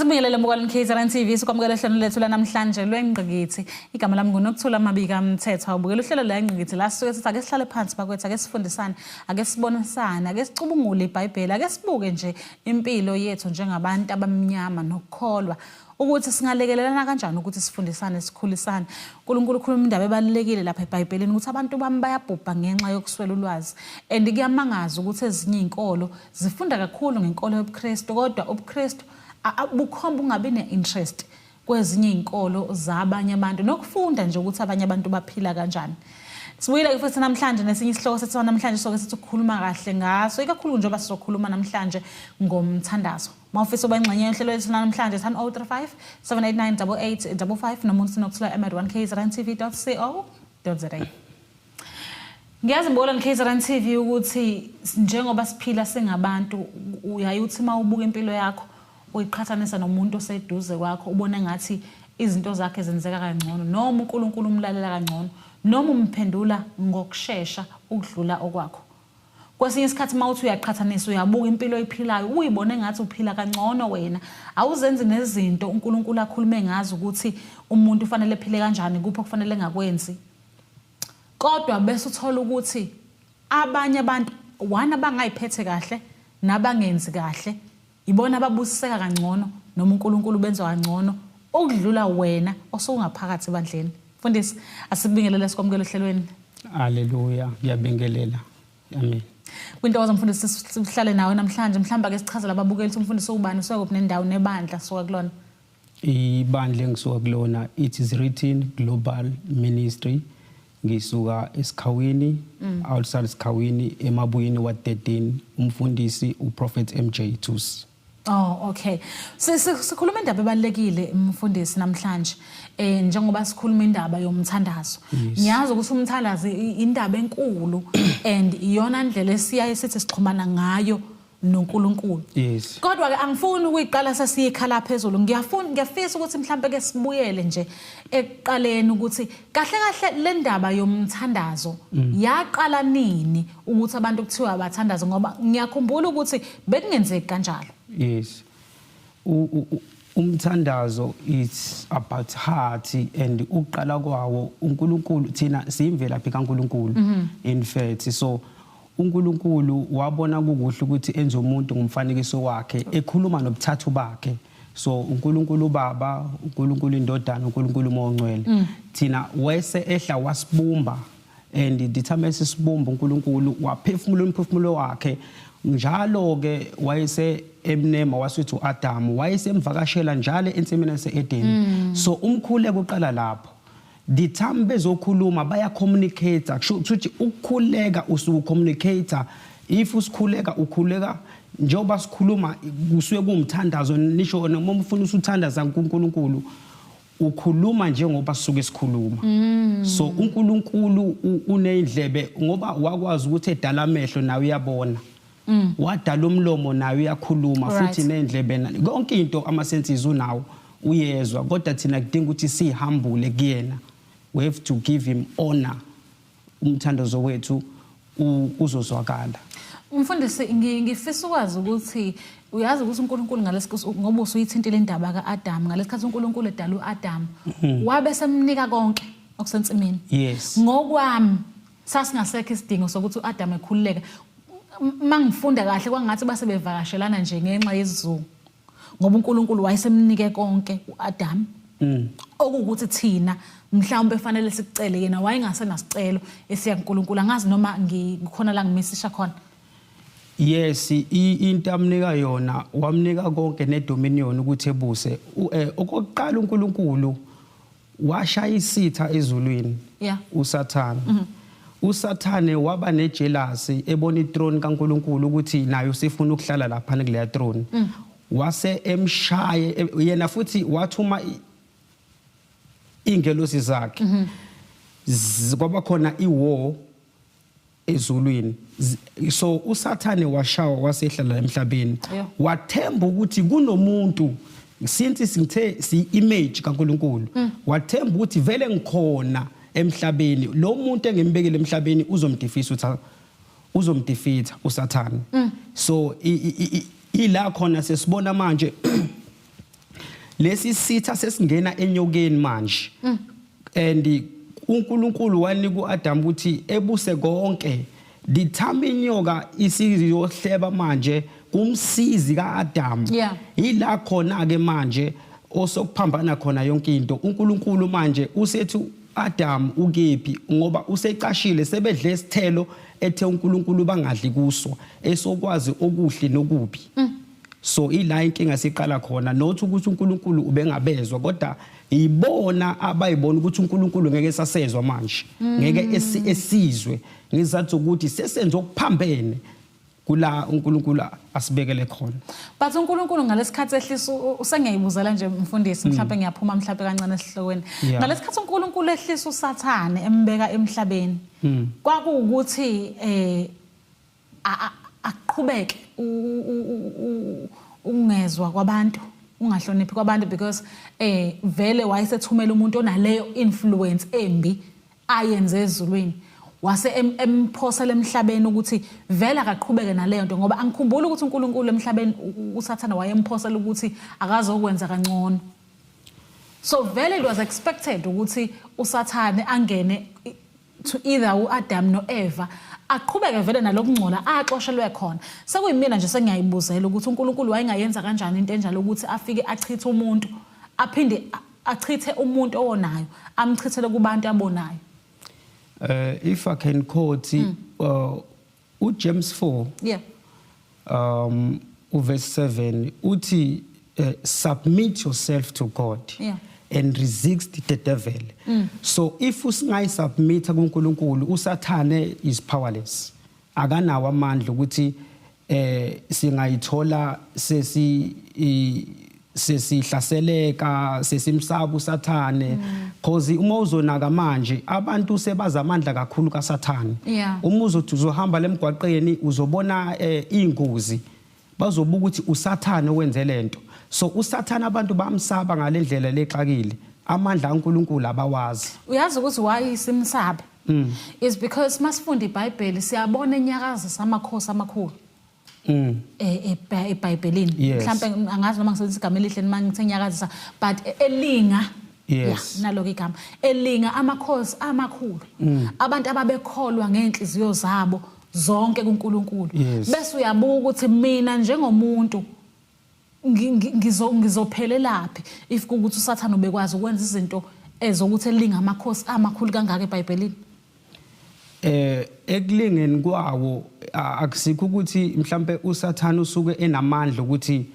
Asibingelele mbukwalo KZN TV sikwamukela hlelo lethu lanamhlanje lwengqikithi. Igama lami nguNokuthula Mabika Mthetho. Awubukela uhlelo la engqikithi la sisuke sithi ake sihlale phansi bakwethu, ake sifundisane, ake sibonisane, ake sicubungule iBhayibheli, ake sibuke nje impilo yethu njengabantu abamnyama nokukholwa ukuthi singalekelelana kanjani ukuthi sifundisane sikhulisane. uNkulunkulu ukhuluma indaba ebalekile lapha eBhayibhelini ukuthi abantu bami bayabhubha ngenxa yokuswela ulwazi. And kuyamangaza ukuthi ezinye izinkolo zifunda kakhulu ngenkolo yobuKristu, kodwa ubuKristu bukhomba ungabi ne-interest kwezinye izinkolo zabanye abantu nokufunda nje ukuthi abanye abantu baphila kanjani. Sibuyile futhi namhlanje nesinye isihloko sethu namhlanje soke sithi ukukhuluma kahle ngaso, ikakhulu njengoba sizokhuluma namhlanje ngomthandazo. Mawufisa ubengxenye yohlelo lethu namhlanje 035 789 8855 noma usinokuthula email1kzntv.co.za. Ngiyazi mbona KZN TV ukuthi njengoba siphila singabantu uyayithi mawubuka impilo yakho uyiqhathanisa nomuntu oseduze kwakho ubone ngathi izinto zakhe zenzeka kangcono noma uNkulunkulu umlalela kangcono noma umphendula ngokusheshsha ukudlula okwakho. Kwesinye isikhathi mawuthi uyaqhathanisa uyabuka impilo oyiphilayo uyibone ngathi uphila kangcono wena, awuzenzi nezinto uNkulunkulu akhulume ngazo ukuthi umuntu ufanele ephile kanjani kupho kufanele ngakwenzi. Kodwa bese uthola ukuthi abanye abantu wana bangayiphethe kahle nabangenzi kahle ibona ababusiseka kangcono noma uNkulunkulu benza kangcono ukudlula wena osungaphakathi ebandleni. Mfundisi, asibingelele sikwamukela ehlelweni. Haleluya, ngiyabingelela. Amen. Kwintokozo mfundisi sihlale nawe namhlanje, mhlamba ke sichazela ababukeli umfundisi ubani sokuba nendawo nebandla soka kulona. Ibandla engisuka kulona it is written Global Ministry. Ngisuka eSikhawini, outside Sikhawini emabuyeni wa 13, umfundisi uProphet MJ Thusi. Oh, okay. Sikhuluma indaba ebalekile umfundisi namhlanje. Njengoba sikhuluma indaba yomthandazo. Ngiyazi ukuthi umthandazo indaba enkulu and iyona ndlela esiyaye sithi sixhumana ngayo noNkulunkulu. Yes. Kodwa ke angifuni ukuyiqala sesiyikhala phezulu. Ngiyafisa ukuthi mhlambe ke sibuyele nje ekuqaleni ukuthi kahle kahle le ndaba yomthandazo yaqala nini ukuthi abantu kuthiwa abathandaza, ngoba ngiyakhumbula ukuthi bekungenzeki kanjalo. Yes. Umthandazo is about heart and uqala kwawo uNkulunkulu thina siyimvelaphi kaNkulunkulu in fact. So uNkulunkulu wabona kukuhle ukuthi enze umuntu ngumfanekiso wakhe ekhuluma nobuthathu bakhe. So uNkulunkulu Baba, uNkulunkulu Indodana, uNkulunkulu Moya Ongcwele. Thina wese ehla wasibumba and dithamese sibumba uNkulunkulu waphefumula umphefumulo wakhe. Njalo ke wayese emnema wasithi uAdam wayesemvakashela njalo ensimini yaseEden. So umkhuleko uqala lapho. Dithambe bezokhuluma baya communicate, ukuthi ukukhuleka usuku communicator. If usikhuleka ukhuleka njengoba sikhuluma kusuke kumthandazo, nisho noma ufuna usuthandaza kuNkulunkulu ukhuluma njengoba sisuke sikhuluma. So uNkulunkulu unendlebe ngoba wakwazi ukuthi edala amehlo nawe uyabona. Wadala umlomo nawe uyakhuluma futhi nendlebe konke into ama-senses unawo uyezwa, kodwa thina kudinga ukuthi sihambule kuyena. We have to give him honor. Umthandazo wethu uzozwakala. Mfundisi, ngifisa ukwazi ukuthi uyazi ukuthi uNkulunkulu ngalesikhathi ngoba usuyithintile indaba kaAdam, ngalesikhathi uNkulunkulu edala uAdam wabe semnika konke okusensimini. Yes. Ngokwami sasingasekho isidingo sokuthi uAdam ekhululeke. Mangifunda kahle kwangathi base bevakashelana nje ngenxa yesizungu, ngoba uNkulunkulu wayesemnike konke uAdam. Okuthi thina mhlawumbe efanele sikucele yena wayengasenasicelo esiya kuNkulunkulu. Angazi noma ngikhona la ngimisisha khona. Yes, into amnika yona wamnika konke nedominion ukuthi ebuse. Okokuqala uNkulunkulu washaya isitha ezulwini. Yeah. uSathane. uSathane waba nejealousy ebona ithrone kaNkulunkulu ukuthi nayo sifuna ukuhlala lapha kuleya throne. Wase emshaye yena futhi wathuma ingelosi zakhe. Kwaba khona iwar ezulwini. So uSathane washawa wasehlala emhlabeni. Wathemba ukuthi kunomuntu since singithe si-image kaNkulunkulu. Wathemba ukuthi vele ngikhona emhlabeni, lo muntu engembekele emhlabeni uzomdefeat uSathane. So ila khona sesibona manje lesi sitha sesingena enyokeni manje and uNkulunkulu wanika uAdam ukuthi ebuse konke dithama inyoka isiyohleba manje kumsizi kaAdam ila khona ke manje osokuphambana khona yonke into uNkulunkulu manje usethi Adam ukephi ngoba usecashile sebedle isithelo ethe uNkulunkulu bangadli kuso esokwazi okuhle nokubi so ila inkinga siqala khona nothi ukuthi uNkulunkulu ubengabezwa kodwa ibona abayibona ukuthi uNkulunkulu ngeke sasezwa manje ngeke esizwe ngizathu ukuthi sesenze okuphambene kula uNkulunkulu asibekele khona but uNkulunkulu ngalesikhathi ehlisa usengiyayibuzela nje mfundisi mhlawumbe ngiyaphuma mhlawumbe kancane esihlokweni ngalesikhathi uNkulunkulu ehlisa uSathane embeka emhlabeni kwakuwukuthi aqhubeke ungezwa kwabantu ungahloniphi kwabantu because vele wayesethumela umuntu onaleyo influence embi ayenze ezulwini wase emphosela emhlabeni ukuthi vele akaqhubeke naleyo nto ngoba angikhumbula ukuthi uNkulunkulu emhlabeni uSathane wayemphosela ukuthi akazokwenza kangcono so vele it was expected ukuthi uSathane angene to either uAdam noEva aqhubeke vele nalokungcola axoshelwe khona sekuyimina nje sengiyayibuzela ukuthi uNkulunkulu wayengayenza kanjani into enjalo ukuthi afike achithe umuntu aphinde achithe umuntu owonayo amchithele kubantu abonayo if I can quote James 4 verse 7 uthi submit yourself to God and resist the devil so if usingayi submit kuNkulunkulu uSathane is powerless akanawo amandla ukuthi singayithola sesihlaseleka sesimsaba uSathane cause uma uzonaka manje abantu sebaza amandla kakhulu kaSathane uma uzohamba lemgwaqeni uzobona ingozi bazobuka ukuthi uSathane wenze lento so uSathane abantu bamsaba ngalendlela lexakile amandla kaNkulunkulu abawazi uyazi ukuthi why simsaba is because masifunda iBhayibheli siyabona enyakaza samakhosi amakhulu eBhayibhelini mhlambe angazi noma ngisebenzisa igama elihle noma ngithe nyakazisa but elinga nalo igama elinga amakhosi amakhulu abantu ababekholwa ngenhliziyo zabo zonke kuNkulunkulu bese uyabuka ukuthi mina njengomuntu ngizophelelaphi if ukuthi uSathane ubekwazi ukwenza izinto ezokuthi elinga amakhosi amakhulu kangaka eBhayibhelini ekulingeni kwawo akusikho ukuthi mhlambe uSathane usuke enamandla ukuthi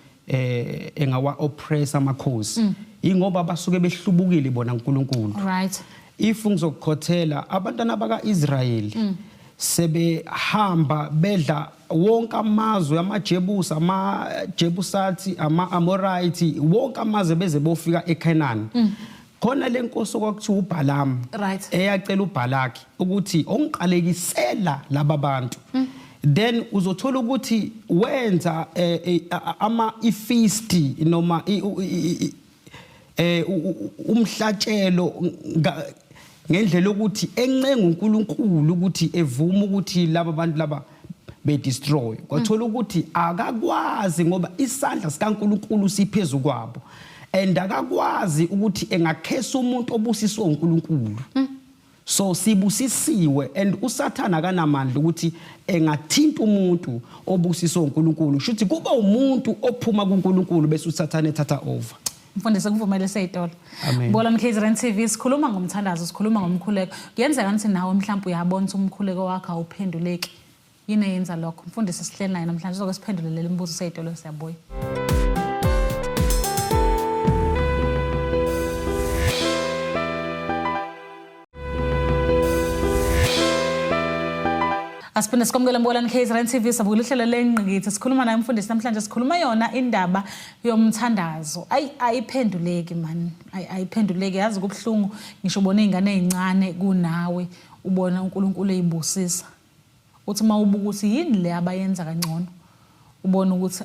engawa oppress amakhosi ingoba basuke behlubukile bona uNkulunkulu right if ngizokukhothela abantwana bakaIsrayeli sebehamba bedla wonke amazwe amaJebusi amaJebusati amaAmorite wonke amazwe beze bofika eCanaan khona lenkosi okwakuthiwa uBalaam eyacela uBalaki ukuthi ongiqalekisela laba bantu then uzothola ukuthi wenza ifeast noma umhlatshelo ngendlela ukuthi encenga uNkulunkulu ukuthi evuma ukuthi laba bantu laba be destroy kwathola ukuthi akakwazi ngoba isandla sikaNkulunkulu siphezulu kwabo and akakwazi ukuthi engakhesa umuntu obusiswe uNkulunkulu so sibusisiwe and uSathane akanamandla ukuthi engathinta umuntu obusiswe uNkulunkulu shuthi kuba umuntu ophuma kuNkulunkulu bese uSathane ethatha over Mfundisi ngivumele seyitolo. Bola mKZN TV sikhuluma ngomthandazo sikhuluma ngomkhuleko. Kuyenzeka ukuthi nawe mhlawumbe uyabona ukuthi umkhuleko wakho awuphenduleki. Yini yenza lokho? Mfundisi sihleli naye namhlanje sokusiphendulele imibuzo seyitolo siyabuya. Asiphinde sikomkela Mbolani KZN TV sabuka lihlelo lengqikithi sikhuluma naye umfundisi namhlanje sikhuluma yona indaba yomthandazo ayiphenduleki man ayiphenduleki yazi kubhlungu ngisho ubona izingane ezincane kunawe ubona uNkulunkulu eyibusisa uthi mawubuka ukuthi yini le abayenza kangcono ubona ukuthi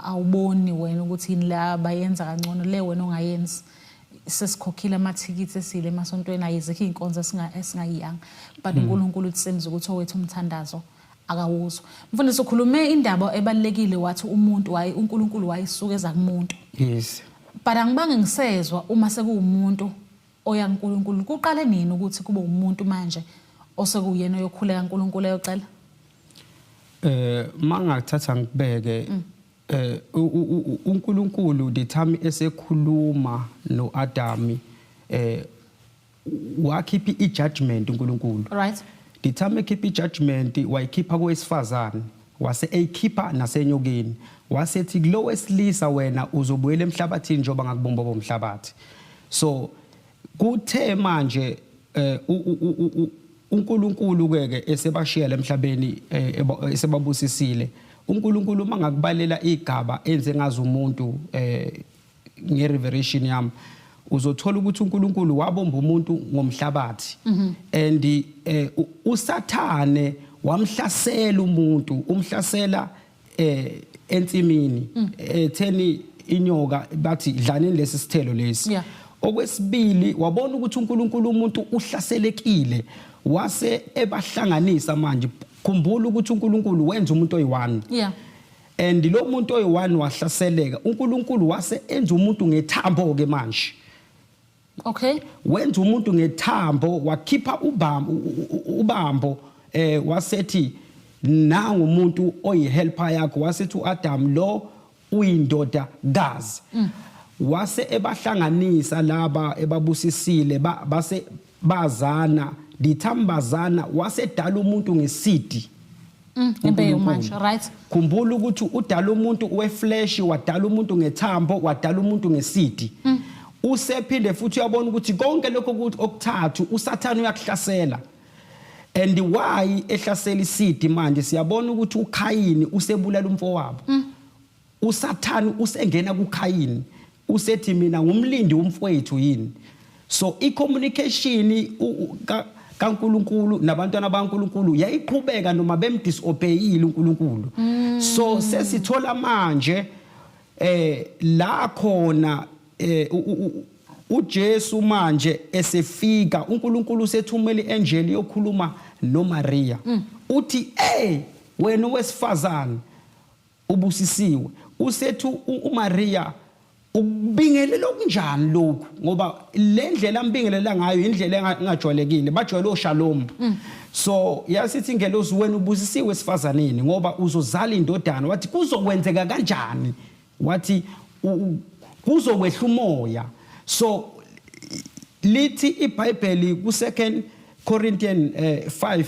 awuboni wena ukuthi yini le abayenza kangcono le wena ongayenzi sesikhokhile amathikithi esile emasontweni ayizikho inkonzo esingayiyanga but uNkulunkulu utsenza ukuthi owethu umthandazo akawuzwa mfundisi ukhulume indaba ebalekile wathi umuntu uNkulunkulu wayisukeza kumuntu yes but angibange ngisezwa uma sekuwumuntu oya kuNkulunkulu kuqale nini ukuthi kube umuntu manje osekuyena oyokhuleka uNkulunkulu eyocela mangathatha ngibeke uNkulunkulu the time esekhuluma noAdami wakhipha ijudgment uNkulunkulu right the time ekhipha ijudgment wayikhipha kowesifazane wase eyikhipha nasenyokeni wasethi kulo wesilisa wena uzobuyela emhlabathini njoba ngakubumba bomhlabathi so kuthe manje uNkulunkulu ke esebashiya emhlabeni esebabusisile uNkulunkulu mangakubalela igaba enze ngazo umuntu ngerevelation yami uzothola ukuthi uNkulunkulu wabomba umuntu ngomhlabathi and uSathane wamhlasela umuntu umhlasela entsimini etheni inyoka bathi dlaneni lesi sithelo lesi okwesibili wabona ukuthi uNkulunkulu umuntu uhlaselekile wase ebahlanganisa manje khumbula ukuthi uNkulunkulu wenza umuntu oyi1 and lo muntu oyi1 wahlaseleka uNkulunkulu wase enza umuntu ngethambo ke manje okay wenza umuntu ngethambo wakhipha ubambo wasethi nangu umuntu oyihelper yakho wasethi uAdam lo uyindoda gazi wase ebahlanganisa laba ebabusisile base bazana dithambazana wasedala umuntu ngesidi impela manje right khumbula ukuthi udala umuntu weflesh wadala umuntu ngethambo wadala umuntu ngesidi usephinde futhi uyabona ukuthi konke lokho ukuthi okuthathu uSathane uyakuhlasela and why ehlasela isidi manje siyabona ukuthi uKhayini usebulala umfowabo uSathane usengena kuKhayini usethi mina ngumlindi womfowethu yini so icommunication kaNkulunkulu nabantwana baNkulunkulu yayiqhubeka noma bemdisobeyile uNkulunkulu so sesithola manje la khona uJesu manje esefika uNkulunkulu usethumela iangel yokhuluma noMaria uthi wena wesifazane ubusisiwe usethu uMaria ukubingelela kunjani lokho ngoba le ndlela ambingelela ngayo indlela engajwayelekile bajwayele oshalom so yasithi ingelosi wena ubusisiwe esifazaneni ngoba uzozala indodana wathi kuzokwenzeka kanjani wathi kuzokwehla umoya so lithi iBhayibheli ku 2 Corinthians 5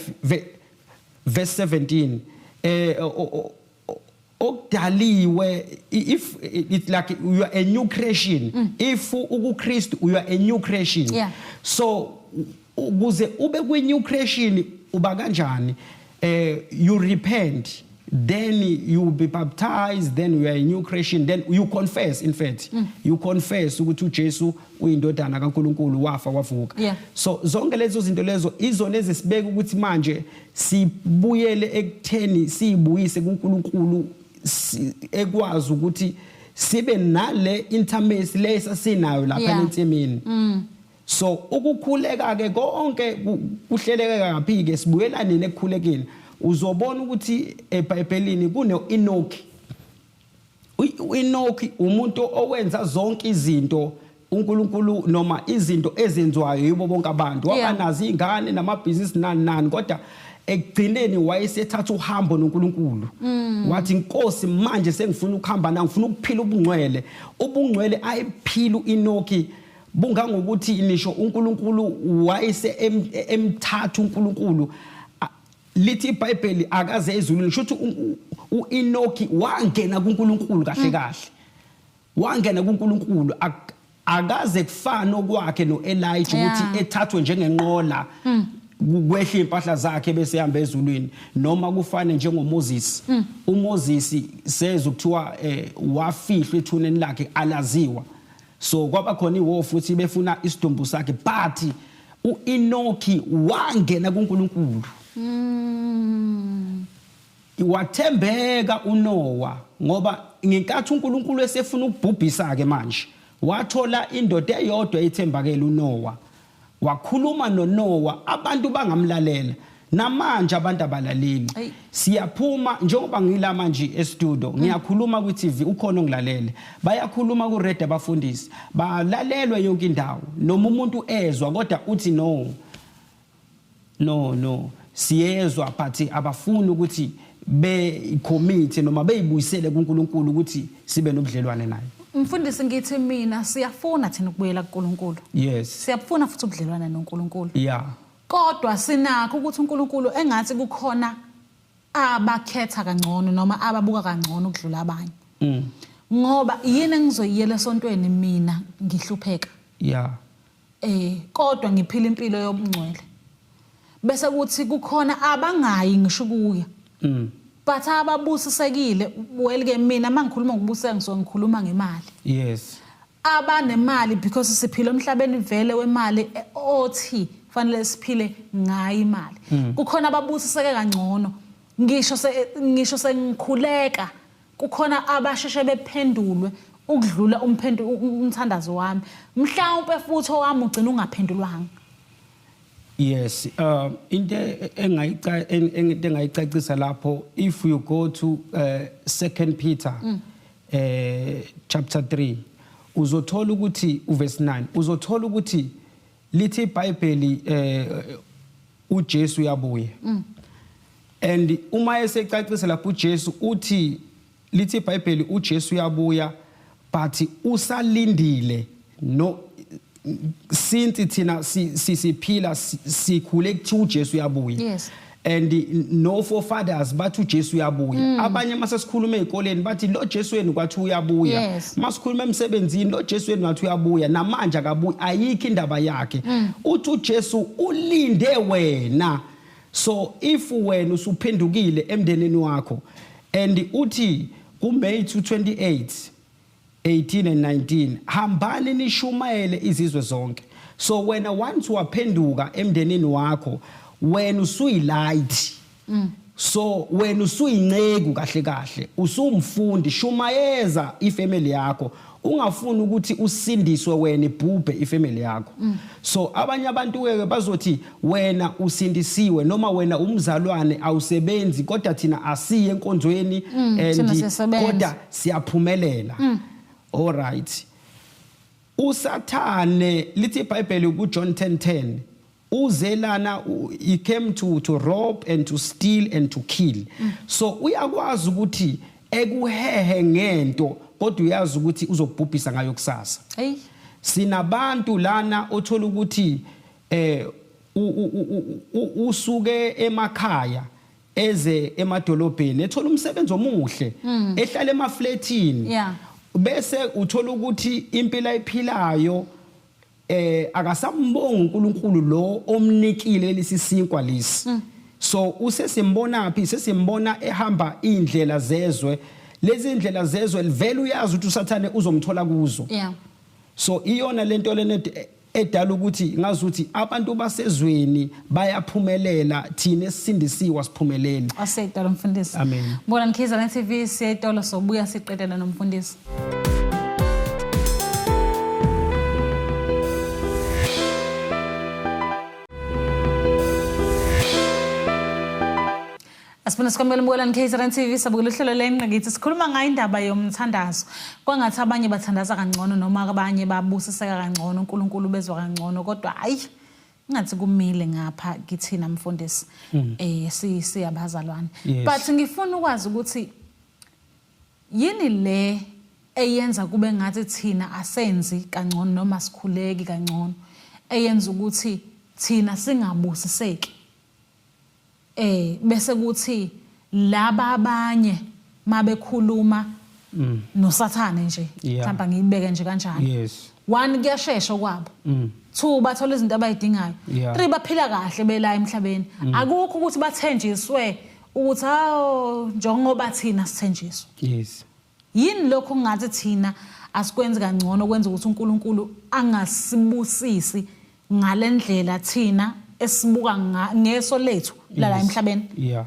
verse 17 okudaliwe if it's like you are a new creation if uKristu you are a new creation so ukuze ube kwi new creation uba kanjani you repent then you will be baptized then you are a new creation then you confess in fact you confess ukuthi uJesu uyindodana kaNkulunkulu wafa wavuka so zonke lezo zinto lezo izona ezisibeka ukuthi manje sibuyele ekutheni sibuyise kuNkulunkulu ekwazi ukuthi sibe nale intimacy lesasinayo lapha entsimini so ukukhuleka ke konke kuhleleka kaphi ke sibuyelane nekukhulekeni uzobona ukuthi eBhayibhelini kunoEnoki uEnoki umuntu owenza zonke izinto uNkulunkulu noma izinto ezenzwayo yibo bonke abantu wabanazi izingane namabhizinisi nani kodwa ekugcineni wayesethatha uhambo noNkulunkulu wathi inkosi manje sengifuna ukuhamba na ngifuna ukuphila ubungcwele ayiphila uEnoki bungangokuthi nisho uNkulunkulu wayese emthatha uNkulunkulu lithi iBhayibheli akaze ezulwini shothi uEnoki wangena kuNkulunkulu kahle wangena kuNkulunkulu akaze kufana okwakhe noElijah ukuthi ethathwe njengenqola kwehla impahla zakhe bese ehamba ezulwini noma kufane njengoMoses uMoses seza ukuthiwa wafihlwa ethuneni lakhe alaziwa so kwaba khona iwo futhi befuna isidumbu sakhe but uEnoki wangena kuNkulunkulu wathembeka uNoah ngoba ngenkathi uNkulunkulu esefuna ukubhubhisa ke manje wathola indoda eyodwa ethembakele uNoah wakhuluma noNoah abantu bangamlalela namanje abantu abalaleli siyaphuma njengoba ngila manje e-studio ngiyakhuluma ku-TV ukhona ongilalele bayakhuluma ku-radio abafundisi balalelwe yonke indawo noma umuntu ezwa kodwa uthi no siyezwa but abafuni ukuthi be-commit noma beyibuyisele kuNkulunkulu ukuthi sibe nobudlelwane naye. Mfundisi ngithi mina siyafuna thina ukubuyela kuNkulunkulu. Yes. Siyafuna futhi ubudlelwane noNkulunkulu. Yeah. Kodwa sinakho ukuthi uNkulunkulu engathi kukhona abakhetha kangcono noma ababuka kangcono ukudlula abanye. Ngoba yini engizoyiyela esontweni mina ngihlupheka. Yeah. Kodwa ngiphila impilo yobungcwele. Bese kuthi kukhona abangayi ngisho kuya. But ababusisekile welike mina mangikhuluma ngobuseka ngikhuluma ngemali. Yes. Abanemali because siphila emhlabeni vele wemali othi fanele siphile ngayo imali. Kukhona ababusiseke kangcono. Ngisho sengikhuleka kukhona abasheshe bephendulwe ukudlula umthandazo wami. Mhlawumbe futhi owami ugcina ungaphendulwanga. Yes, into engayicacisa lapho if you go to 2 Peter chapter 3 uzothola ukuthi uverse 9 uzothola ukuthi lithi iBhayibheli uJesu uyabuya. And uma esecacisa lapho uJesu uthi lithi iBhayibheli uJesu uyabuya but usalindile no since thina siphila sikhule kuthi uJesu uyabuya. Yes. And no forefathers bathi uJesu uyabuya. Abanye mase sikhuluma ezikoleni bathi lo Jesu wenu kwathi uyabuya. Yes. Masikhuluma emsebenzini lo Jesu wenu ngathi uyabuya namanje akabuyi ayikho indaba yakhe. Uthi uJesu ulinde wena. So if wena usuphendukile emndeneni wakho and uthi kuMay 2:28 18 and 19 hambani nishumayele izizwe zonke. So wena once waphenduka emndeneni wakho wena usuyilight. So wena usuyinceku kahle usumfundi shumayeza ifamily yakho ungafuni ukuthi usindiswe wena ibhubhe ifamily yakho. So abanye abantu ke bazothi wena usindisiwe noma wena umzalwane awusebenzi kodwa thina asiye enkonzweni and kodwa siyaphumelela. All right. Usathane lithi iBhayibheli kuJohn 10:10 uzelana he came to rob and to steal and to kill. So uyakwazi ukuthi ekuhehe ngento kodwa uyazi ukuthi uzokubhubhisa ngayo kusasa. Sinabantu lana othola ukuthi usuke emakhaya eze emadolobheni ethola umsebenzi omuhle ehlala emafletini. Yeah. Bese uthola ukuthi impilo ayiphilayo akasambonga uNkulunkulu lo omnikile lesisinkwa lesi. So usesimbona phi sesimbona ehamba indlela zezwe lezi indlela zezwe livele uyazi ukuthi usathane uzomthola kuzo. Yeah. So iyona lento lena edala ukuthi ngazi ukuthi abantu basezweni bayaphumelela thina esindisiwe siphumelele. Asiyidala umfundisi. Amen. Bona Mkhize TV siyayitolo sobuya siqedela nomfundisi. Asibona sikwamela umbukelani KZN TV sabukela uhlelo lenqa ngithi sikhuluma ngayo indaba yomthandazo. Kwangathi abanye bathandaza kangcono noma abanye babusiseka kangcono uNkulunkulu bezwa kangcono kodwa hayi ngathi kumile ngapha kithina mfundisi. Siyabazalwane. But ngifuna ukwazi ukuthi yini le eyenza kube ngathi thina asenzi kangcono noma sikhuleki kangcono eyenza ukuthi thina singabusiseki. Bese kuthi laba abanye mabekhuluma noSathane nje mhlawumbe ngibeke nje kanjalo. Yes. 1 kuyashesha kwabo. 2 bathola izinto abayidingayo. 3 baphila kahle bela emhlabeni. Akukho ukuthi bathenjiswe ukuthi njengoba thina sithenjiswa. Yes. Yini lokho ngathi thina asikwenzi kangcono kwenza ukuthi uNkulunkulu angasibusisi ngalendlela thina esibuka ngeso lethu la emhlabeni. Yeah.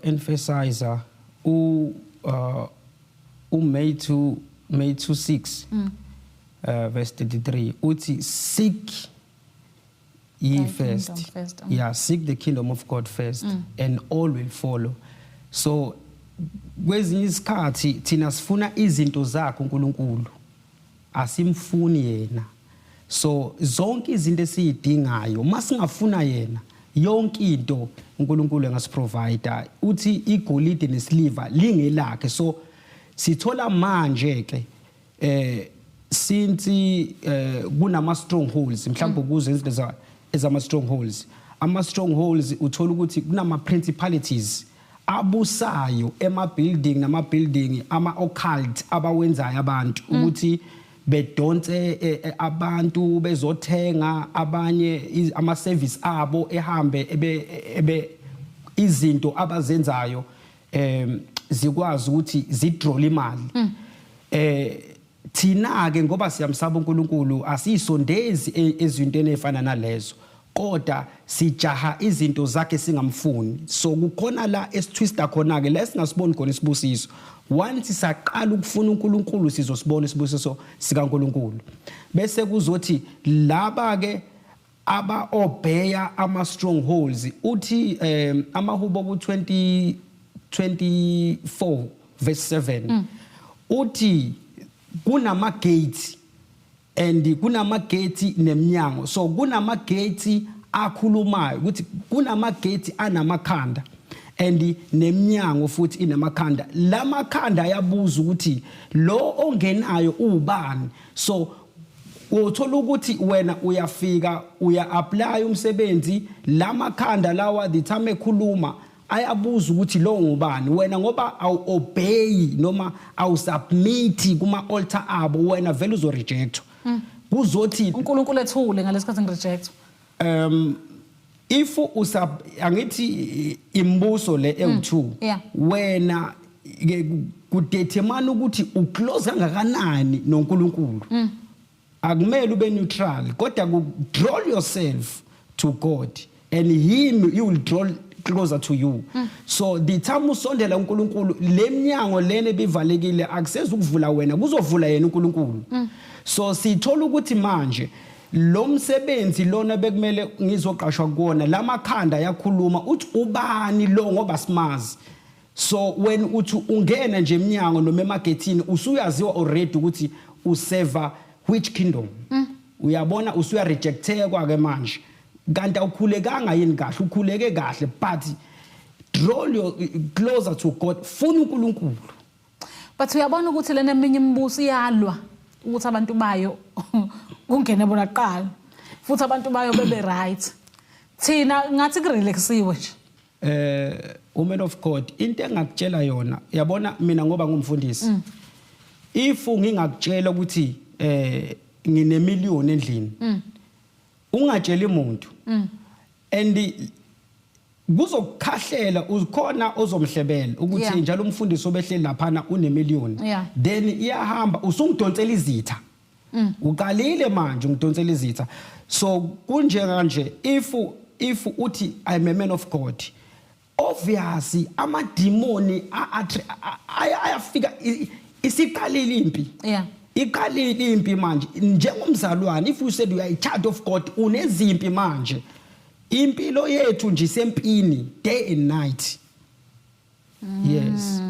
Emphasize May 2:6 verse 33 uthi seek ye Thy first. kingdom first. Yeah, seek the kingdom of God first and all will follow. So kwezinye isikhathi thina sifuna izinto zakhe uNkulunkulu asimfuni yena. So zonke izinto esiyidingayo masingafuna yena yonke into uNkulunkulu engasiprovide uthi igolide nesiliva lingelakhe. So sithola manje ke since kunama strongholds mhlawumbe kuze izinto ezama strongholds, ama strongholds uthola ukuthi kunama principalities abusayo nama building ama occult abawenzayo abantu ukuthi bedonse abantu bezothenga abanye ama service abo ehambe ebe izinto abazenzayo zikwazi ukuthi zidroll imali. Thina ke ngoba siyamsaba uNkulunkulu asisondezi ezintweni ezifana nalezo kodwa sijaha izinto zakhe singamfuni. So kukhona la esitwista khona ke lesingasiboni khona isibusiso. Once saqala ukufuna uNkulunkulu sizosibona isibusiso sikaNkulunkulu. Bese kuzothi laba ke aba obeya ama strongholds uthi amahubo ku 24 verse 7 uthi kunama gates and kunama gates neminyango. So kunama gates akhulumayo ukuthi kunama gates anamakhanda and neminyango futhi inamakhanda. Lamakhanda ayabuza ukuthi lo ongenayo ubani. So uthola ukuthi wena uyafika uya apply umsebenzi lamakhanda lawa the time ekhuluma ayabuza ukuthi lo ngubani. Wena ngoba awu obey noma awu submit kuma altar abo wena vele uzo reject. Kuzothi uNkulunkulu ethule ngalesikhathi ngireject. If angithi imbuso le ewu2 wena kudetermine ukuthi uclose kangakanani noNkulunkulu. Akumele ube neutral kodwa ku draw yourself to God and him he will draw closer to you. So the time usondela uNkulunkulu leminyango lene bivalekile akusezi ukuvula wena kuzovula yena uNkulunkulu. So sithola ukuthi manje lo msebenzi lona bekumele ngizoqashwa kuona lamakhanda yakhuluma uthi ubani lo ngoba simazi. So when uthi ungena nje eminyango noma emarketini usuyaziwa already ukuthi userve which kingdom. Uyabona usuya rejecteka ke manje kanti awukhulekanga yini kahle ukhuleke kahle but draw your closer to God funa uNkulunkulu. But uyabona ukuthi lena eminye imibuso iyalwa ukuthi abantu bayo ungene bona kuqala futhi abantu bayo bebe right. Thina ngathi kurelaxiwe nje. Woman of God into engakutshela yona yabona mina ngoba ngumfundisi if ngingakutshela ukuthi ngine million endlini ungatshela umuntu and kuzokukhahlela ukhona ozomhlebela ukuthi njalo umfundisi obehleli lapha une million then iyahamba usungidonsela izitha uqalile manje ungidonsela izitha. So kunje kanje if uthi I'm a man of God obviously ama demoni ayafika isiqalile impi iqalile impi manje njengomzalwane. If you said you are a child of God unezimpi manje impilo yethu nje sempini day and night. Yes.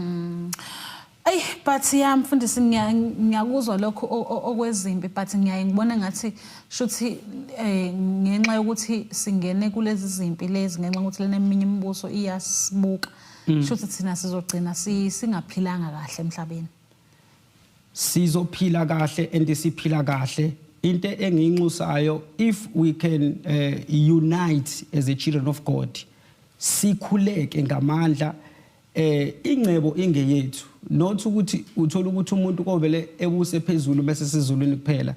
Ay but mfundisi ngiyakuzwa lokho okwezimpi but ngiyayibona ngathi shuthi ngenxa yokuthi singene kulezi zimpi lezi ngenxa ukuthi lena eminye imibuso iyasibuka shuthi thina sizogcina singaphilanga kahle emhlabeni. Sizophila kahle and siphila kahle into engiyinxusayo if we can unite as a children of God sikhuleke ngamandla ingcebo ingeyethu not ukuthi uthola ukuthi umuntu kovele ebuse phezulu bese sizulwini kuphela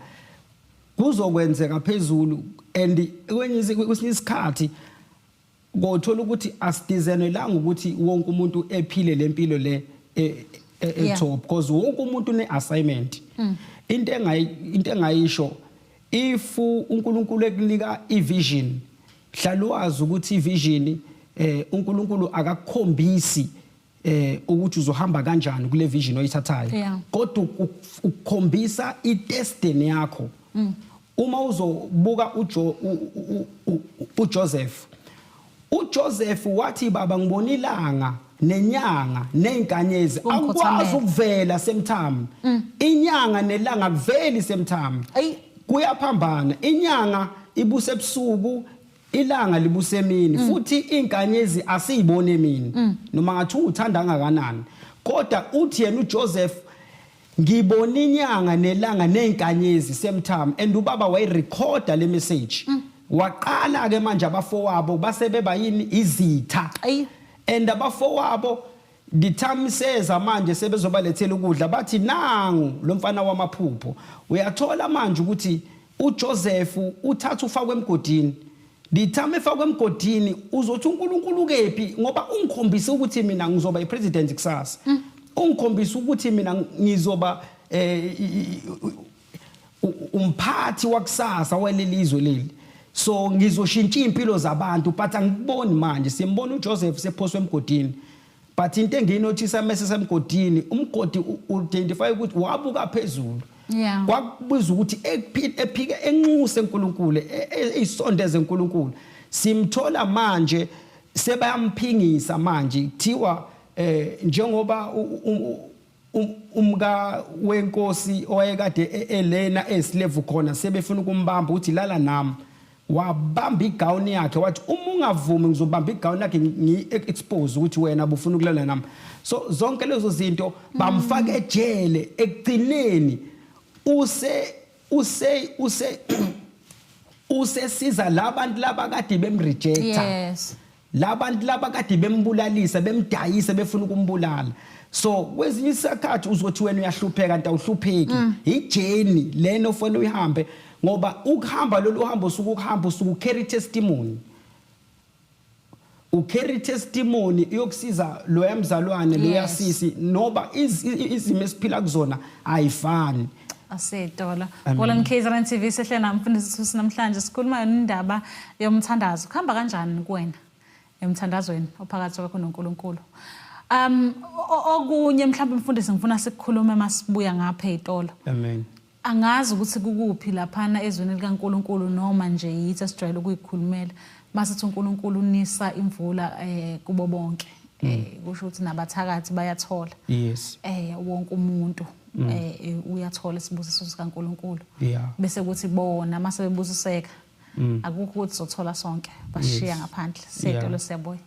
kuzokwenzeka phezulu and kwenye isikhathi ngothola ukuthi asidesignelanga ukuthi wonke umuntu ephile lempilo le top because wonke umuntu une assignment. Into engayisho if uNkulunkulu ekunika ivision hlala wazi ukuthi ivision uNkulunkulu akakukhombisi ukuthi uzohamba kanjani kule vision oyithathayo kodwa ukukhombisa idestiny yakho uma uzobuka uJoseph wathi baba ngibona ilanga nenyanga nezinkanyezi akwazi ukuvela semthamu inyanga nelanga kuveli semthamu kuyaphambana inyanga ibuse ebusuku ilanga libuse emini futhi izinkanyezi asizibone emini noma ngathi uthanda kangakanani kodwa uthi yena uJoseph ngibona inyanga nelanga nezinkanyezi semthamu and ubaba wayirecorda le message waqala ke manje abafowabo basebeba yini izitha and abafowabo dithamseza manje sebezobalethela ukudla bathi nangu lo mfana wamaphupho uyathola manje ukuthi uJoseph uthatha ufakwe emgodini dithame efakwe emgodini uzothi uNkulunkulu kephi ngoba ungikhombisa ukuthi mina ngizoba ipresident kusasa ungikhombisa ukuthi mina ngizoba umphathi wakusasa walelizwe leli so ngizoshintsha impilo zabantu but angiboni manje simbona uJoseph sephoswe emgodini but into enginothisa mase semgodini umgodi identify ukuthi wabuka phezulu kwakubiza ukuthi ephike enxuse uNkulunkulu isondeze uNkulunkulu simthola manje sebayamphingisa manje kuthiwa njengoba umka wenkosi oyekade elena eslave khona sebefuna ukumbamba uthi lala nami wabamba igawuni yakhe wathi uma ungavumi ngizobamba igawuni yakhe ngi-expose ukuthi wena ubufuna ukulala nami so zonke lezo zinto bamfaka ejele ekugcineni usesiza labantu laba kade bemrejecta labantu laba kade bembulalisa bemdayisa befuna ukumbulala so kwezinye isikhathi uzothi wena uyahlupheka kanti awuhlupheki ijeni lena ofanele uyihambe ngoba ukuhamba lolu hambo ukuhamba carry testimony ucarry testimony yokusiza lo yamzalwane lo yasisi noba izimo esiphila kuzona ayifani asedola Bolan KZN TV sehle namfundisi Thusi namhlanje sikhuluma indaba yomthandazo kuhamba kanjani kuwena emthandazweni ophakathi kwakho noNkulunkulu okunye mhlawumbe mfundisi ngifuna sikukhulume masibuya ngapha eTolo amen angazi ukuthi kukuphi laphana ezweni likaNkulunkulu noma nje yithi esijwayele ukuyikhulumela masithi uNkulunkulu unisa imvula kubo bonke kusho ukuthi nabathakathi bayathola yes wonke umuntu uyathola isibusiso sikaNkulunkulu yeah bese kuthi bona mase bebusiseka akukho ukuthi sizothola sonke bashiya ngaphandle setolo siyabuya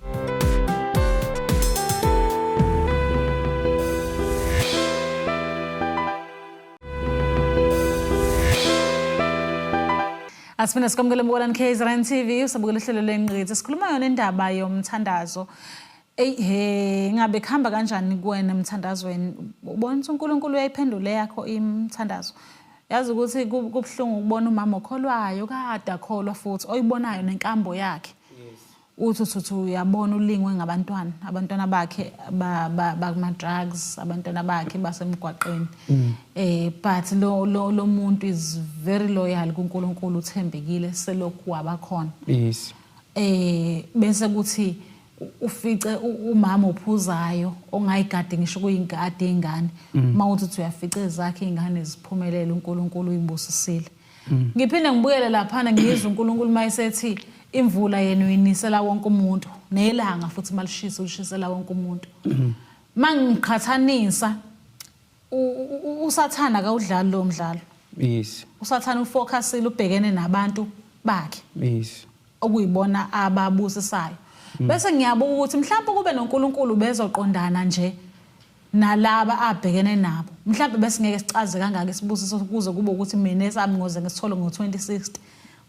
Asifuna sikwamukele Bolan KZN TV usabukela uhlelo lengqithi sikhuluma yona indaba yomthandazo ngabe khamba kanjani kuwena emthandazweni ubona ukuthi uNkulunkulu uyayiphendule yakho imthandazo yazi ukuthi kubhlungu ukubona umama okholwayo kade akholwa futhi oyibonayo nenkambo yakhe uthi uyabona ulingwe abantwana bakhe bakuma drugs abantwana bakhe basemgwaqeni but lo muntu is very loyal kuNkulunkulu uthembekile selokhu abakhona yes bese kuthi ufice umama ophuzayo ongayigadi ngisho kuyingadi yengane mawuthi uyafica ezakhe izingane ziphumelele uNkulunkulu uyibusisile ngiphinde ngibuyele laphana ngizwe uNkulunkulu mayisethi imvula yenu uyinisela wonke umuntu nelanga futhi malishisa ulishisela wonke umuntu mangiqhathanisa usathana akawudlali lo mdlalo yes usathana ufocusile ubhekene nabantu bakhe yes okuyibona ababusisayo bese ngiyabuka ukuthi mhlawumbe kube noNkulunkulu bezoqondana nje nalaba abhekene nabo mhlawumbe bese ngeke sicaze kangaka isibusiso kuze kube ukuthi mina esami ngoze ngisithole ngo2060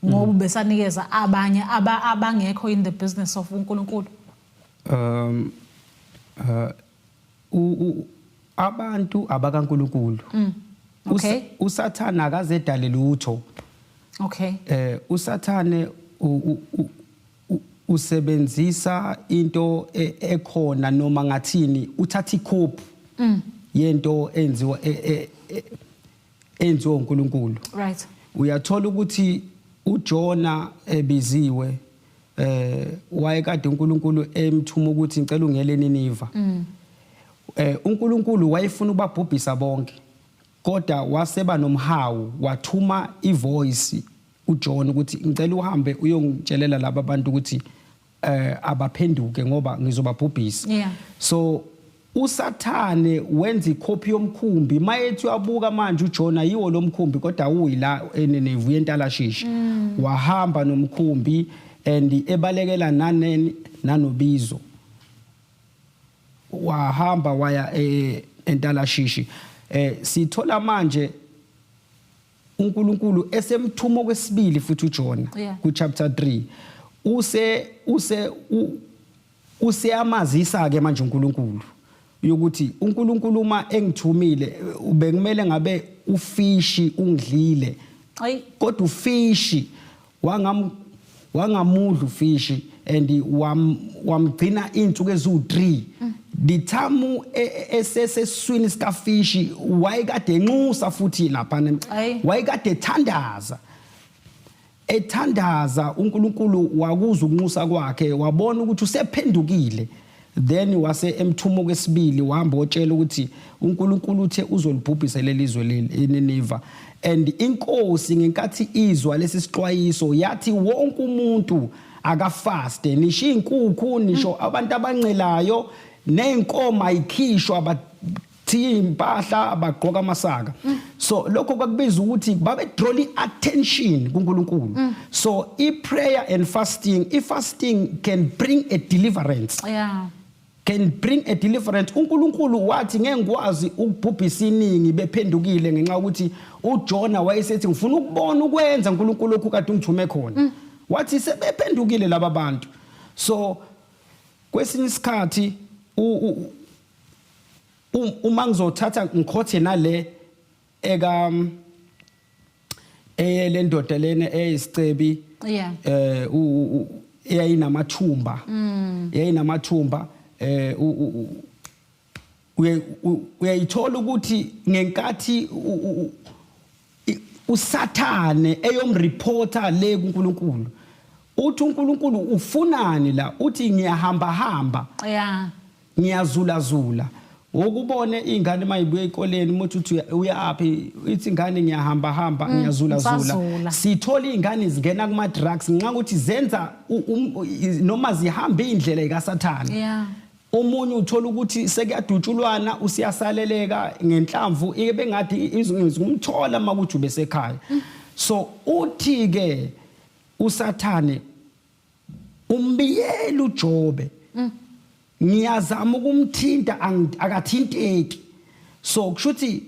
ngoba besanikeza abanye abangekho in the business of uNkulunkulu abantu abakaNkulunkulu okay usathana akazedale lutho okay usathane usebenzisa into ekhona noma ngathini uthatha ikhophi yento enziwa uNkulunkulu right uyathola ukuthi uJona ebiziwe wayekade uNkulunkulu emthuma ukuthi ngicela ungele eNiniva uNkulunkulu wayefuna ukubabhubhisa bonke kodwa waseba nomhawu wathuma ivoice uJohn ukuthi ngicela uhambe uyongitshelela laba bantu ukuthi abaphenduke ngoba ngizobabhubhisa. Yeah. So uSathane wenza icopy yomkhumbi mayethi uyabuka manje uJona yiwo lomkhumbi kodwa uyila eNineve yentalashishi wahamba nomkhumbi and ebalekela nanobizo wahamba waya entalashishi sithola manje uNkulunkulu esemthumo kwesibili futhi uJona ku chapter 3 useyamazisa ke manje uNkulunkulu yokuthi uNkulunkulu uma engithumile bekumele ngabe ufishi ungidlile kodwa ufishi wangamudla ufishi and wamgcina insuku ezu3 dithamu eseseswini sikafishi wayekade enxusa futhi lapha wayekade ethandaza uNkulunkulu wakuza ukunxusa kwakhe wabona ukuthi usephendukile then wase emthumo kwesibili wahamba otshela ukuthi uNkulunkulu uthe uzolibhubhisa lelizwe leli eNineve and inkosi ngenkathi izwa lesixwayiso yathi wonke umuntu akafaste nisho inkukhu nisho abantu abancelayo nenkomo ayikhishwa abathiya impahla abagqoka amasaka so lokho kwakubiza ukuthi babe draw attention kuNkulunkulu so prayer and fasting can bring a deliverance can bring a deliverance uNkulunkulu wathi ngeke ngikwazi ukubhubhisa iningi bephendukile ngenxa ukuthi uJona wayesethi ngifuna ukubona ukwenza uNkulunkulu lokhu kade ungithume khona wathi sebephendukile laba bantu so kwesinye isikhathi uma ngizothatha ngikhothe nale le ndoda lena eyisicebi eyayinamathumba uyayithola ukuthi ngenkathi uSathane eyomreporter le kuNkulunkulu uthi uNkulunkulu ufunani la uthi ngiyahamba ngiyazulazula ukubone ingane mayibuye ekoleni muthi uthi uyaphi ithi ingane ngiyahamba ngiyazulazula sithola izingane zingena kuma drugs nxa ukuthi zenza noma zihamba indlela ikaSathane umunye uthola ukuthi sekuyadutshulwana usiyasaleleka ngenhlamvu ebengadi umthola makuthi ubesekhaya so uthi ke uSathane umbiyela uJobe ngiyazama ukumthinta akathinteki so kushuthi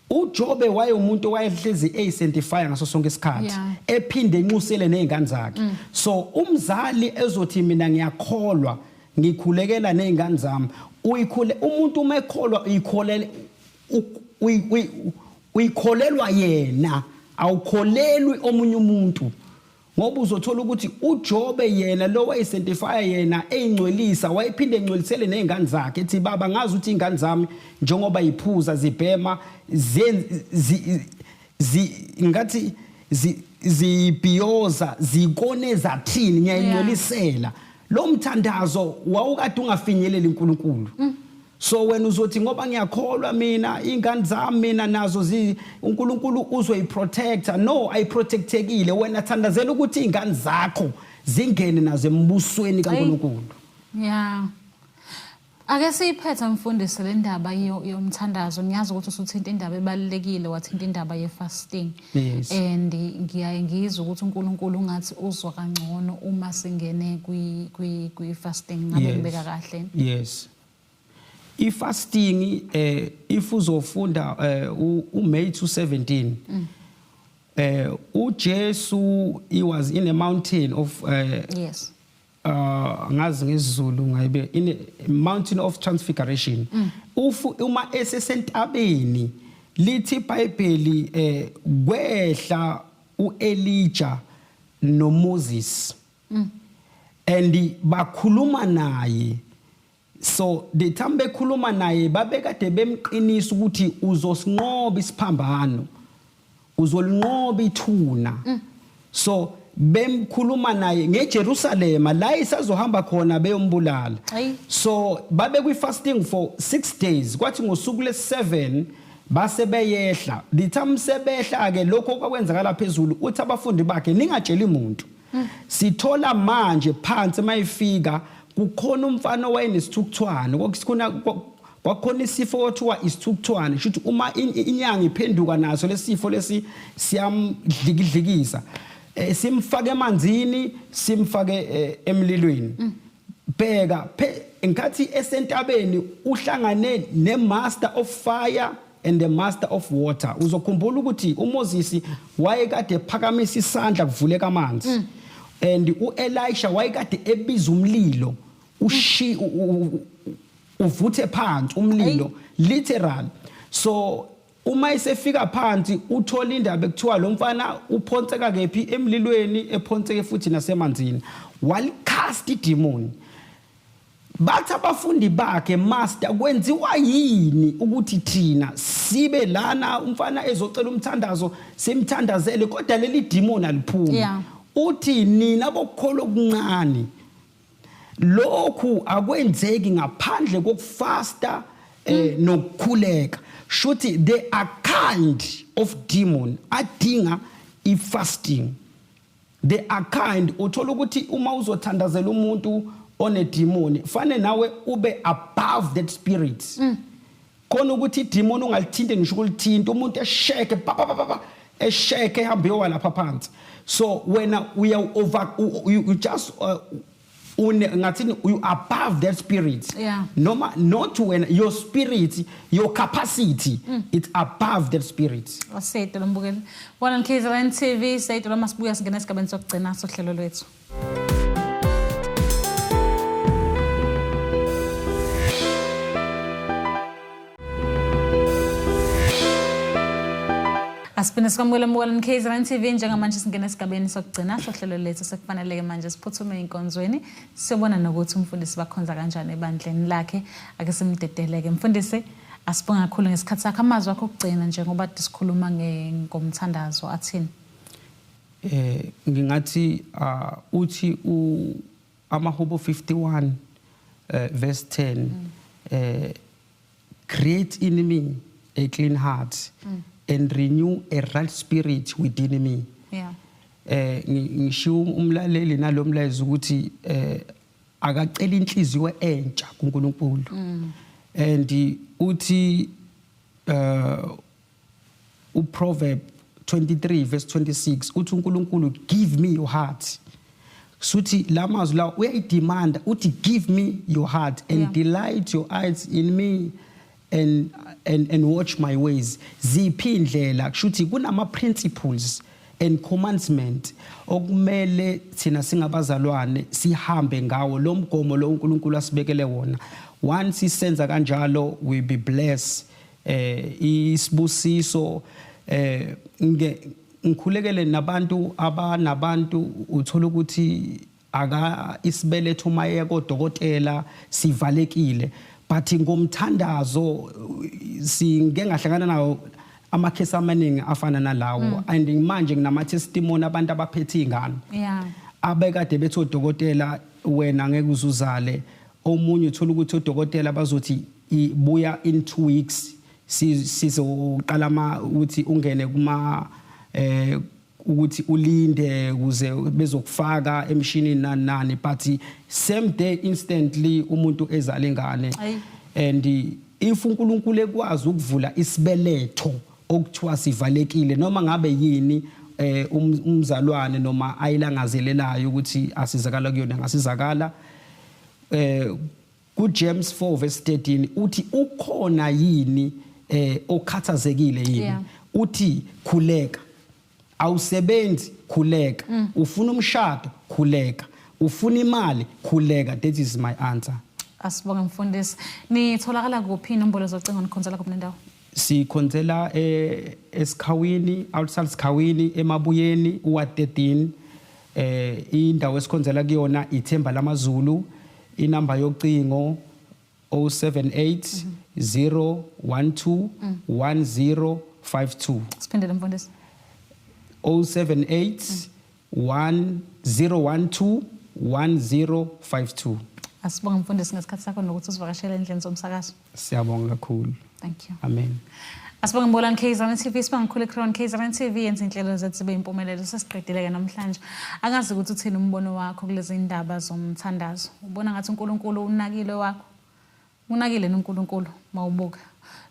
uJobe waye umuntu wayehlezi eyisentify ngaso sonke isikhathi ephinde enxusele nezingane zakhe so umzali ezothi mina ngiyakholwa ngikhulekela nezingane zami uyikhule umuntu uma ekholwa uyikholelwa yena awukholelwi omunye umuntu ngoba uzothola ukuthi uJobe yena lo wayesentify yena eyingcwelisa wayephinde engcwelisele nezingane zakhe ethi baba ngazi ukuthi izingane zami njengoba iphuza zibhema ngathi zibhiyoza zikone zathini ngiyayingcwelisela lo mthandazo wawukade ungafinyelela uNkulunkulu so wena uzothi ngoba ngiyakholwa mina izingane zami mina nazo uNkulunkulu uzoyiprotecta no ayiprotectekile wena thandazela ukuthi izingane zakho zingene nazo embusweni kaNkulunkulu ake siyiphethe mfundisi le ndaba yomthandazo ngiyazi ukuthi usuthinta indaba ebalekile wathinta indaba yefasting and ngiyaye ngizwe ukuthi uNkulunkulu ungathi uzwa kangcono uma singene kwi fasting ngabe kubeka kahle ifasting if uzofunda uMay 2:17 uJesu he was in a mountain of ngazi ngesizulu ngayibe in a mountain of transfiguration uma esesentabeni lithi iBhayibheli kwehla uElijah noMoses and bakhuluma naye so the time bekhuluma naye babekade bemqinisa ukuthi uzosinqoba isiphambano uzolinqoba ithuna so bemkhuluma naye ngeJerusalem la isazohamba khona beyombulala so babe kwi fasting for 6 days kwathi ngosuku lesi7 base beyehla lithamu sebehla ke lokho okwenzakala phezulu uthi abafundi bakhe ningatsheli umuntu sithola manje phansi mayifika kukhona umfana wayenesithukuthwane kwakhona isifo othiwa isithukuthwane shuthi uma inyanga iphenduka naso lesifo lesi siyamdlikidlikisa simfake emanzini simfake emlilweni bheka enkathi esentabeni uhlangane nemaster of fire and the master of water uzokhumbula ukuthi uMoses wayekade ephakamisa isandla kuvuleka amanzi and uElisha wayekade ebiza umlilo uvuthe phansi umlilo literal so uma isefika phansi uthola indaba ekuthiwa lo mfana uphonseka kephi emlilweni ephonseke futhi nasemanzini walicast idemon bathi abafundi bakhe master kwenziwa yini ukuthi thina sibe lana umfana ezocela umthandazo simthandazele kodwa leli demon aliphumi uthi nina bokukholwa okuncane lokhu akwenzeki ngaphandle kokufasta nokukhuleka shuthi they are kind of demon adinga ifasting they are kind uthola ukuthi uma uzothandazela umuntu one demon fane nawe ube above that spirit khona ukuthi demon ungalithinte ngisho ukulithinta umuntu esheke esheke ehambe yowalapha phansi so when we are over you just ngathini you above that spirit noma not when your spirit your capacity it's above that spirit waseyito lombukeli bona nKZN TV sayito lo masibuya singena esigabeni sokugcina sohlelo lwethu Asipina sikamwela mwala nKZN TV njengamanje singena esigabeni sokugcina sohlelo lethu sekufaneleke manje siphuthume inkonzweni siyobona nokuthi umfundisi bakhonza kanjani ebandleni lakhe ake simdedeleke mfundisi asibonga kakhulu ngesikhathi sakhe amazwi akho okugcina njengoba sikhuluma ngomthandazo athini ngingathi uthi amaHubo 51 verse 10 create in me a clean heart and renew a right spirit within me ngisho umlaleli nalomlayezo ukuthi akacela inhliziyo entsha kuNkulunkulu and uthi uProverb 23 verse 26 uthi uNkulunkulu give me your heart suthi lamazwi la uyayidemand uthi give me your heart and delight your eyes in me and watch my ways ziphi indlela kushuthi kunama principles and commandment okumele thina singabazalwane sihambe ngawo lo mgomo lo uNkulunkulu asibekele wona once isenza kanjalo we be blessed isibusiso ngikhulekele nabantu abanabantu uthola ukuthi aka isibeletho maye kodokotela sivalekile but ngomthandazo singeke ngahlangana nawo amakhesi amaningi afana nalawo and manje nginama testimony abantu abaphethe ingane abekade bethi odokotela wena ngeke uzuzale omunye uthola ukuthi odokotela bazothi ibuya in 2 weeks sizoqala ukuthi ungene kuma ukuthi ulinde ukuze bezokufaka emshinini nani but same day instantly umuntu ezala ingane and if uNkulunkulu ekwazi ukuvula isibeletho okuthiwa sivalekile noma ngabe yini umzalwane noma ayilangazelelayo ukuthi asizakala kuyona ngasizakala ku James 4 verse 13 uthi ukhona yini okhathazekile yini uthi khuleka awusebenzi khuleka ufuna umshado khuleka ufuna imali khuleka that is my answer asibonga mfundisi nitholakala kuphi inombolo zocingo nikhonzela kuphi nendawo sikhonzela eSikhawini outside Sikhawini eMabuyeni uwa13 indawo esikhonzela kuyona ithemba lamaZulu inamba yocingo 078 012 1052 siphindele mfundisi 078 1012 1052 asibonga mfundisi ngesikhathi sakho nokuthi usivakashele endlini zomsakazo siyabonga kakhulu thank you amen Asibonge Mbolani KZN TV, sibonge Khule Crown KZN TV yenza inhlelo zethu zibe impumelelo. Sesiqedile ke namhlanje. Angazi ukuthi uthini umbono wakho kulezi indaba zomthandazo. Ubona ngathi uNkulunkulu unakile wakho? Unakile noNkulunkulu mawubuka.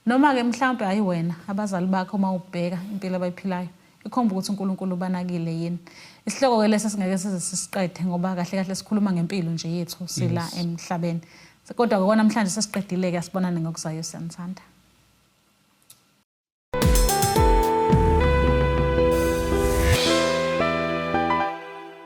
Noma ke mhlawumbe hayi wena abazali bakho mawubheka impilo abayiphilayo. Ikhomba ukuthi uNkulunkulu banakile yini. Isihloko ke lesa singeke size sisiqede ngoba kahle kahle sikhuluma ngempilo nje yethu sila emhlabeni. Kodwa ke namhlanje sesiqedile ke asibonane ngokuzayo siyanthanda.